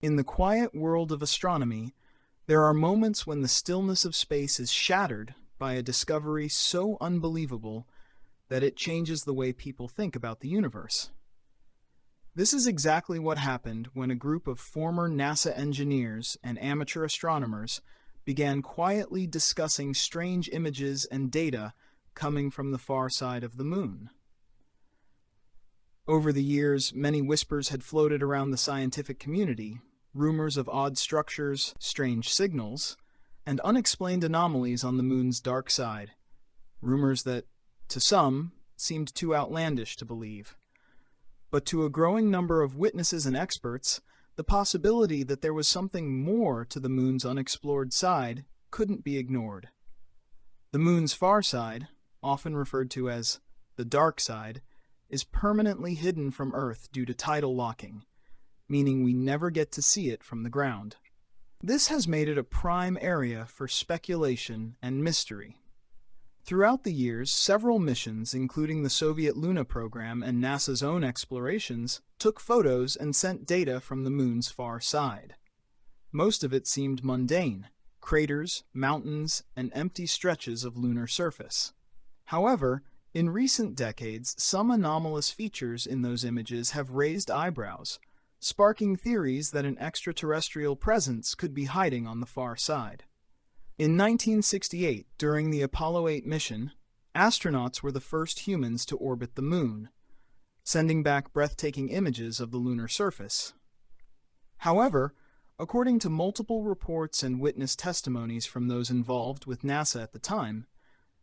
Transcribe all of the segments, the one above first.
In the quiet world of astronomy, there are moments when the stillness of space is shattered by a discovery so unbelievable that it changes the way people think about the universe. This is exactly what happened when a group of former NASA engineers and amateur astronomers began quietly discussing strange images and data coming from the far side of the moon. Over the years, many whispers had floated around the scientific community, rumors of odd structures, strange signals, and unexplained anomalies on the moon's dark side, rumors that, to some, seemed too outlandish to believe. But to a growing number of witnesses and experts, the possibility that there was something more to the moon's unexplored side couldn't be ignored. The moon's far side, often referred to as the dark side, is permanently hidden from Earth due to tidal locking, meaning we never get to see it from the ground. This has made it a prime area for speculation and mystery. Throughout the years, several missions, including the Soviet Luna program and NASA's own explorations, took photos and sent data from the moon's far side. Most of it seemed mundane: craters, mountains, and empty stretches of lunar surface. However, in recent decades, some anomalous features in those images have raised eyebrows, sparking theories that an extraterrestrial presence could be hiding on the far side. In 1968, during the Apollo 8 mission, astronauts were the first humans to orbit the moon, sending back breathtaking images of the lunar surface. However, according to multiple reports and witness testimonies from those involved with NASA at the time,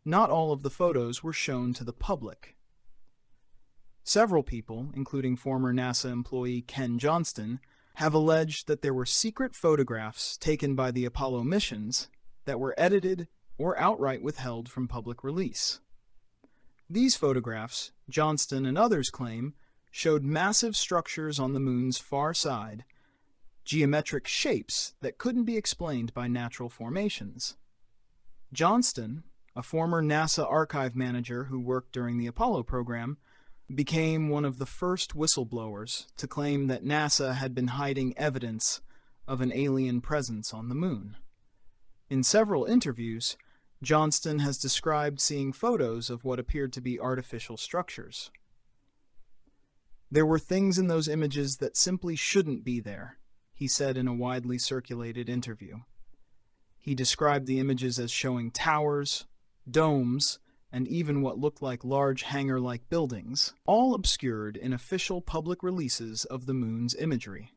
not all of the photos were shown to the public. Several people, including former NASA employee Ken Johnston, have alleged that there were secret photographs taken by the Apollo missions that were edited or outright withheld from public release. These photographs, Johnston and others claim, showed massive structures on the moon's far side, geometric shapes that couldn't be explained by natural formations. Johnston, a former NASA archive manager who worked during the Apollo program, became one of the first whistleblowers to claim that NASA had been hiding evidence of an alien presence on the moon. In several interviews, Johnston has described seeing photos of what appeared to be artificial structures. "There were things in those images that simply shouldn't be there," he said in a widely circulated interview. He described the images as showing towers, domes, and even what looked like large hangar-like buildings, all obscured in official public releases of the moon's imagery.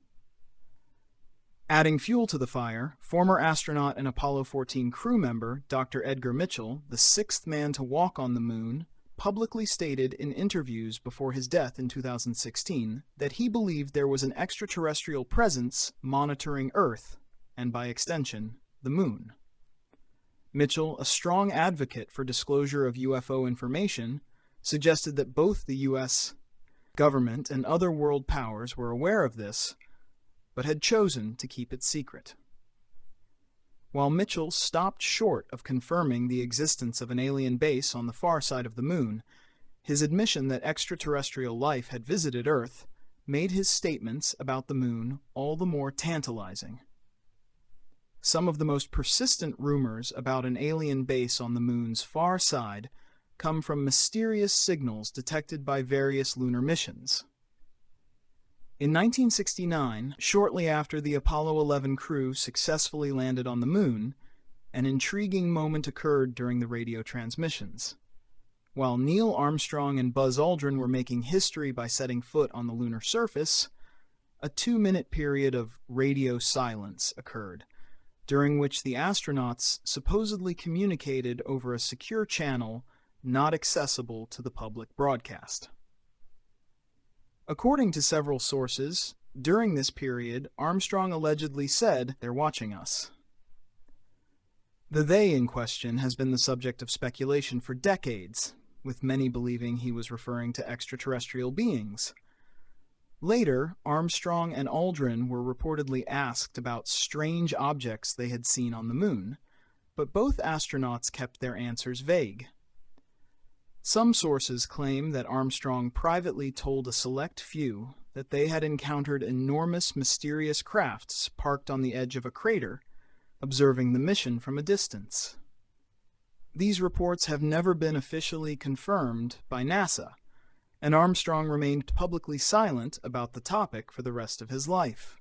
Adding fuel to the fire, former astronaut and Apollo 14 crew member Dr. Edgar Mitchell, the sixth man to walk on the moon, publicly stated in interviews before his death in 2016 that he believed there was an extraterrestrial presence monitoring Earth, and by extension, the moon. Mitchell, a strong advocate for disclosure of UFO information, suggested that both the U.S. government and other world powers were aware of this, but had chosen to keep it secret. While Mitchell stopped short of confirming the existence of an alien base on the far side of the moon, his admission that extraterrestrial life had visited Earth made his statements about the moon all the more tantalizing. Some of the most persistent rumors about an alien base on the moon's far side come from mysterious signals detected by various lunar missions. In 1969, shortly after the Apollo 11 crew successfully landed on the moon, an intriguing moment occurred during the radio transmissions. While Neil Armstrong and Buzz Aldrin were making history by setting foot on the lunar surface, a 2-minute period of radio silence occurred, during which the astronauts supposedly communicated over a secure channel not accessible to the public broadcast. According to several sources, during this period, Armstrong allegedly said, "They're watching us." The "they" in question has been the subject of speculation for decades, with many believing he was referring to extraterrestrial beings. Later, Armstrong and Aldrin were reportedly asked about strange objects they had seen on the moon, but both astronauts kept their answers vague. Some sources claim that Armstrong privately told a select few that they had encountered enormous mysterious crafts parked on the edge of a crater, observing the mission from a distance. These reports have never been officially confirmed by NASA, and Armstrong remained publicly silent about the topic for the rest of his life.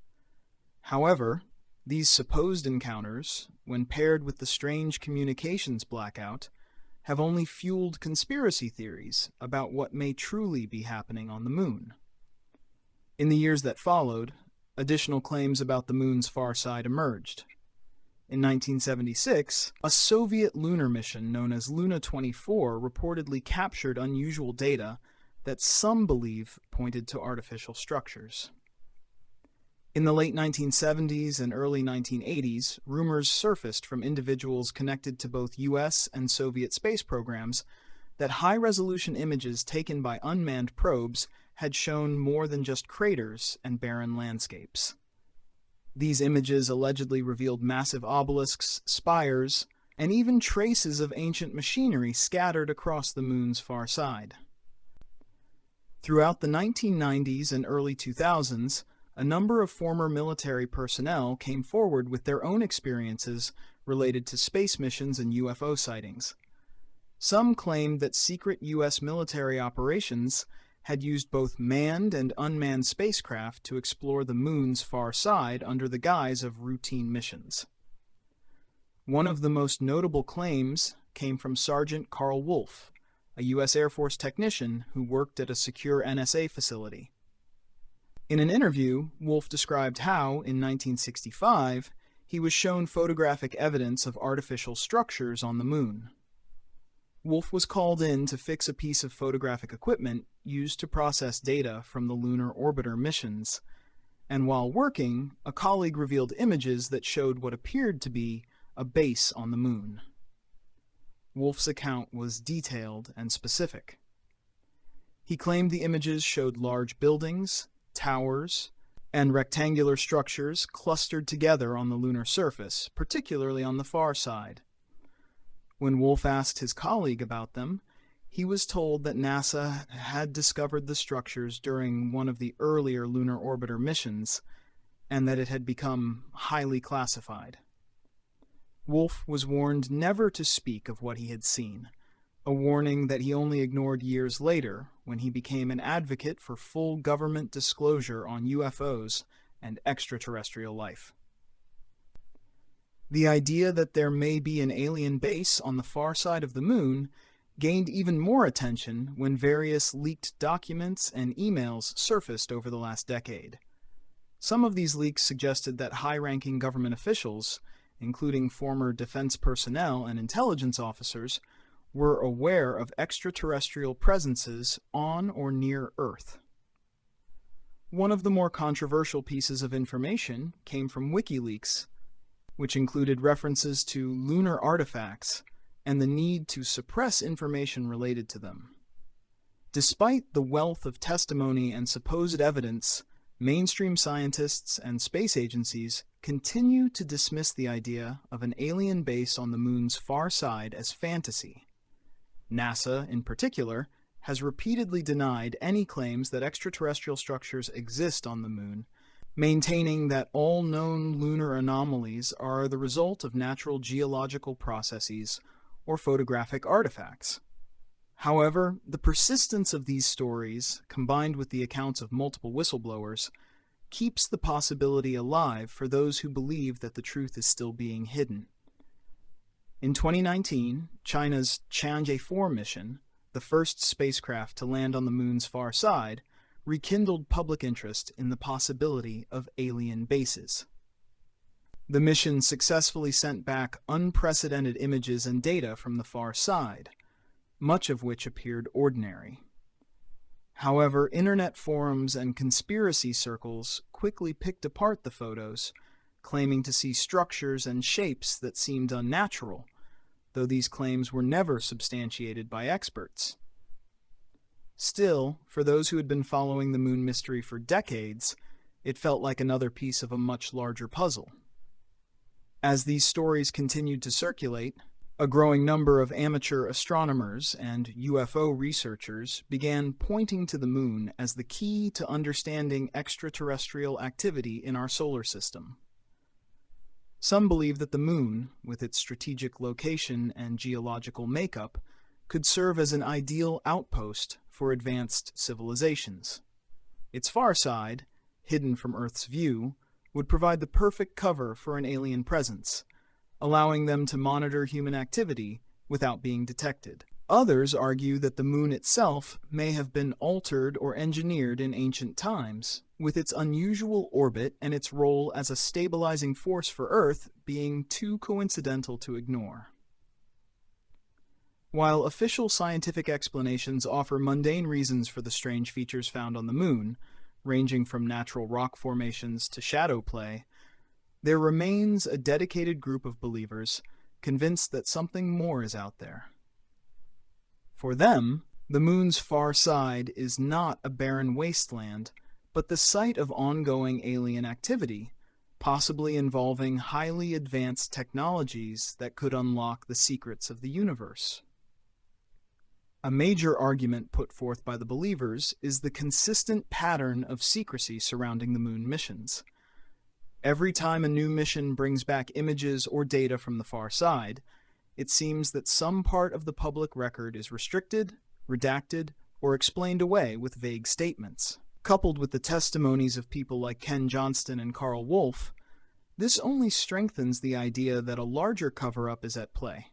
However, these supposed encounters, when paired with the strange communications blackout, have only fueled conspiracy theories about what may truly be happening on the Moon. In the years that followed, additional claims about the Moon's far side emerged. In 1976, a Soviet lunar mission known as Luna 24 reportedly captured unusual data that some believe pointed to artificial structures. In the late 1970s and early 1980s, rumors surfaced from individuals connected to both US and Soviet space programs that high-resolution images taken by unmanned probes had shown more than just craters and barren landscapes. These images allegedly revealed massive obelisks, spires, and even traces of ancient machinery scattered across the Moon's far side. Throughout the 1990s and early 2000s, a number of former military personnel came forward with their own experiences related to space missions and UFO sightings. Some claimed that secret U.S. military operations had used both manned and unmanned spacecraft to explore the Moon's far side under the guise of routine missions. One of the most notable claims came from Sergeant Carl Wolf, a U.S. Air Force technician who worked at a secure NSA facility. In an interview, Wolf described how, in 1965, he was shown photographic evidence of artificial structures on the Moon. Wolf was called in to fix a piece of photographic equipment used to process data from the lunar orbiter missions, and while working, a colleague revealed images that showed what appeared to be a base on the Moon. Wolf's account was detailed and specific. He claimed the images showed large buildings, towers, and rectangular structures clustered together on the lunar surface, particularly on the far side. When Wolf asked his colleague about them, he was told that NASA had discovered the structures during one of the earlier lunar orbiter missions, and that it had become highly classified. Wolf was warned never to speak of what he had seen, a warning that he only ignored years later when he became an advocate for full government disclosure on UFOs and extraterrestrial life. The idea that there may be an alien base on the far side of the Moon gained even more attention when various leaked documents and emails surfaced over the last decade. Some of these leaks suggested that high-ranking government officials, including former defense personnel and intelligence officers, were aware of extraterrestrial presences on or near Earth. One of the more controversial pieces of information came from WikiLeaks, which included references to lunar artifacts and the need to suppress information related to them. Despite the wealth of testimony and supposed evidence, mainstream scientists and space agencies continue to dismiss the idea of an alien base on the Moon's far side as fantasy. NASA, in particular, has repeatedly denied any claims that extraterrestrial structures exist on the Moon, maintaining that all known lunar anomalies are the result of natural geological processes or photographic artifacts. However, the persistence of these stories, combined with the accounts of multiple whistleblowers, keeps the possibility alive for those who believe that the truth is still being hidden. In 2019, China's Chang'e 4 mission, the first spacecraft to land on the Moon's far side, rekindled public interest in the possibility of alien bases. The mission successfully sent back unprecedented images and data from the far side, much of which appeared ordinary. However, internet forums and conspiracy circles quickly picked apart the photos, claiming to see structures and shapes that seemed unnatural, though these claims were never substantiated by experts. Still, for those who had been following the Moon mystery for decades, it felt like another piece of a much larger puzzle. As these stories continued to circulate, A growing number of amateur astronomers and UFO researchers began pointing to the moon as the key to understanding extraterrestrial activity in our solar system. Some believe that the moon, with its strategic location and geological makeup, could serve as an ideal outpost for advanced civilizations. Its far side, hidden from Earth's view, would provide the perfect cover for an alien presence, allowing them to monitor human activity without being detected. Others argue that the moon itself may have been altered or engineered in ancient times, with its unusual orbit and its role as a stabilizing force for Earth being too coincidental to ignore. While official scientific explanations offer mundane reasons for the strange features found on the moon, ranging from natural rock formations to shadow play, there remains a dedicated group of believers convinced that something more is out there. For them, the moon's far side is not a barren wasteland, but the site of ongoing alien activity, possibly involving highly advanced technologies that could unlock the secrets of the universe. A major argument put forth by the believers is the consistent pattern of secrecy surrounding the moon missions. Every time a new mission brings back images or data from the far side, it seems that some part of the public record is restricted, redacted, or explained away with vague statements. Coupled with the testimonies of people like Ken Johnston and Carl Wolf, this only strengthens the idea that a larger cover-up is at play.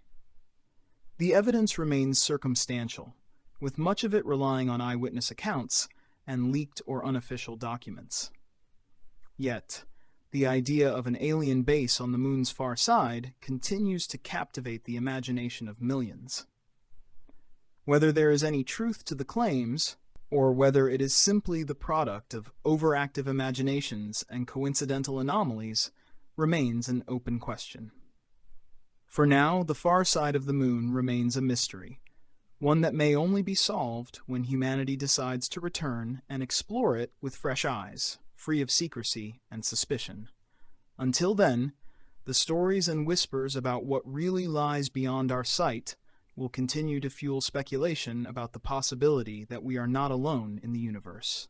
The evidence remains circumstantial, with much of it relying on eyewitness accounts and leaked or unofficial documents. Yet, the idea of an alien base on the moon's far side continues to captivate the imagination of millions. Whether there is any truth to the claims, or whether it is simply the product of overactive imaginations and coincidental anomalies, remains an open question. For now, the far side of the moon remains a mystery, one that may only be solved when humanity decides to return and explore it with fresh eyes, free of secrecy and suspicion. Until then, the stories and whispers about what really lies beyond our sight will continue to fuel speculation about the possibility that we are not alone in the universe.